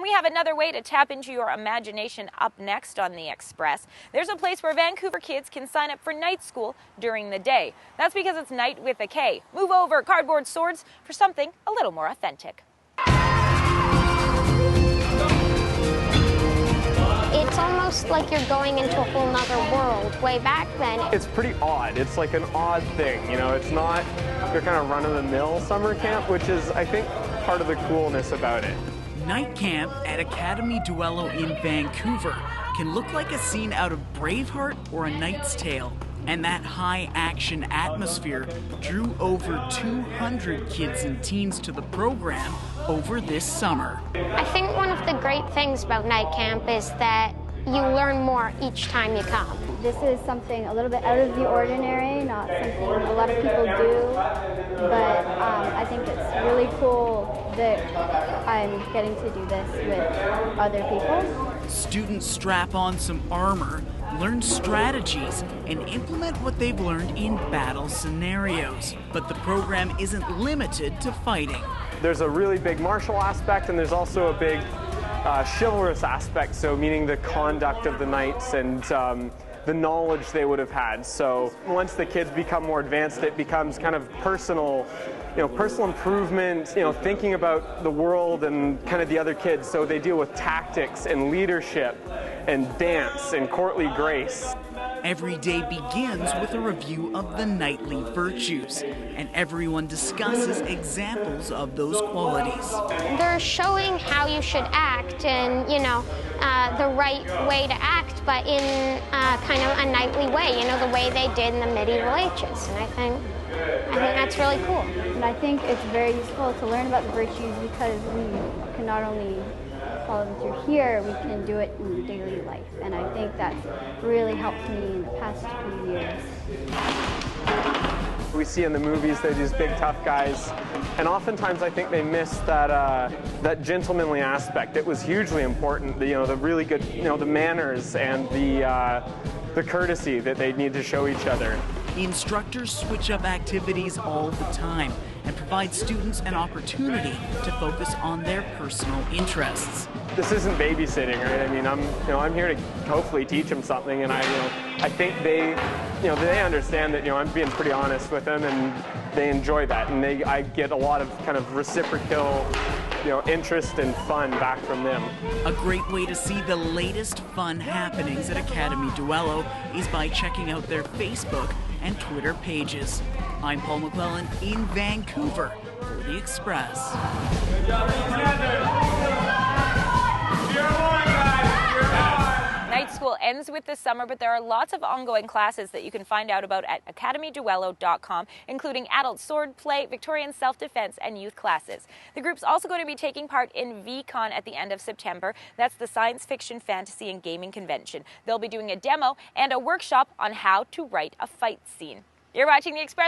we have another way to tap into your imagination up next on the Express. There's a place where Vancouver kids can sign up for night school during the day. That's because it's night with a K. Move over, cardboard swords, for something a little more authentic. It's almost like you're going into a whole nother world. Way back then, it's pretty odd. It's like an odd thing, you know. It's not your kind of run-of-the-mill summer camp, which is, I think, part of the coolness about it. Night camp at Academie Duello in Vancouver can look like a scene out of Braveheart or A Knight's Tale. And that high-action atmosphere drew over 200 kids and teens to the program over this summer. I think one of the great things about night camp is that you learn more each time you come. This is something a little bit out of the ordinary, not something a lot of people do, but I think it's really cool that I'm getting to do this with other people. Students strap on some armor, learn strategies, and implement what they've learned in battle scenarios. But the program isn't limited to fighting. There's a really big martial aspect, and there's also a big chivalrous aspect, so meaning the conduct of the knights and the knowledge they would have had. So once the kids become more advanced, it becomes kind of personal, personal improvement, thinking about the world and kind of the other kids. So they deal with tactics and leadership and dance and courtly grace. Every day begins with a review of the knightly virtues, and everyone discusses examples of those qualities. They're showing how you should act and, the right way to act, but in kind of a knightly way, the way they did in the medieval ages. And I think that's really cool. And I think it's very useful to learn about the virtues because we can not only follow them through here, we can do it in daily life. And I think that's really helped me in the past few years. We see in the movies they're these big tough guys, and oftentimes I think they miss that gentlemanly aspect. It was hugely important, the really good, the manners and the courtesy that they need to show each other. The instructors switch up activities all the time and provide students an opportunity to focus on their personal interests. This isn't babysitting, right? I mean, I'm here to hopefully teach them something, and I think they understand that I'm being pretty honest with them, and they enjoy that, and I get a lot of kind of reciprocal interest and fun back from them. A great way to see the latest fun happenings at Academie Duello is by checking out their Facebook and Twitter pages. I'm Paul McClellan in Vancouver for The Express. Night school ends with this summer, but there are lots of ongoing classes that you can find out about at academieduello.com, including adult sword play, Victorian self-defense, and youth classes. The group's also going to be taking part in VCon at the end of September. That's the Science Fiction, Fantasy, and Gaming Convention. They'll be doing a demo and a workshop on how to write a fight scene. You're watching The Express.